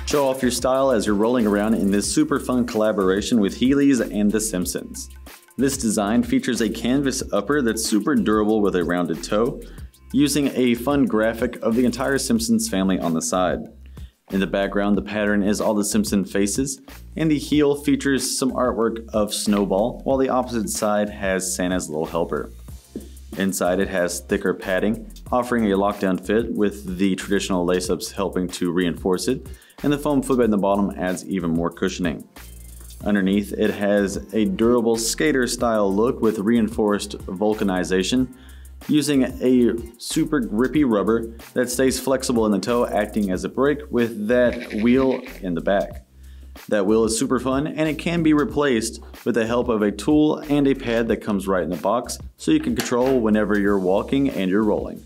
Show off your style as you're rolling around in this super fun collaboration with Heelys and The Simpsons. This design features a canvas upper that's super durable with a rounded toe, using a fun graphic of the entire Simpsons family on the side. In the background, the pattern is all the Simpson faces, and the heel features some artwork of Snowball, while the opposite side has Santa's little helper. Inside it has thicker padding, offering a lockdown fit with the traditional lace-ups helping to reinforce it, and the foam footbed in the bottom adds even more cushioning. Underneath, it has a durable skater-style look with reinforced vulcanization, using a super grippy rubber that stays flexible in the toe, acting as a brake with that wheel in the back. That wheel is super fun, and it can be replaced with the help of a tool and a pad that comes right in the box, so you can control whenever you're walking and you're rolling.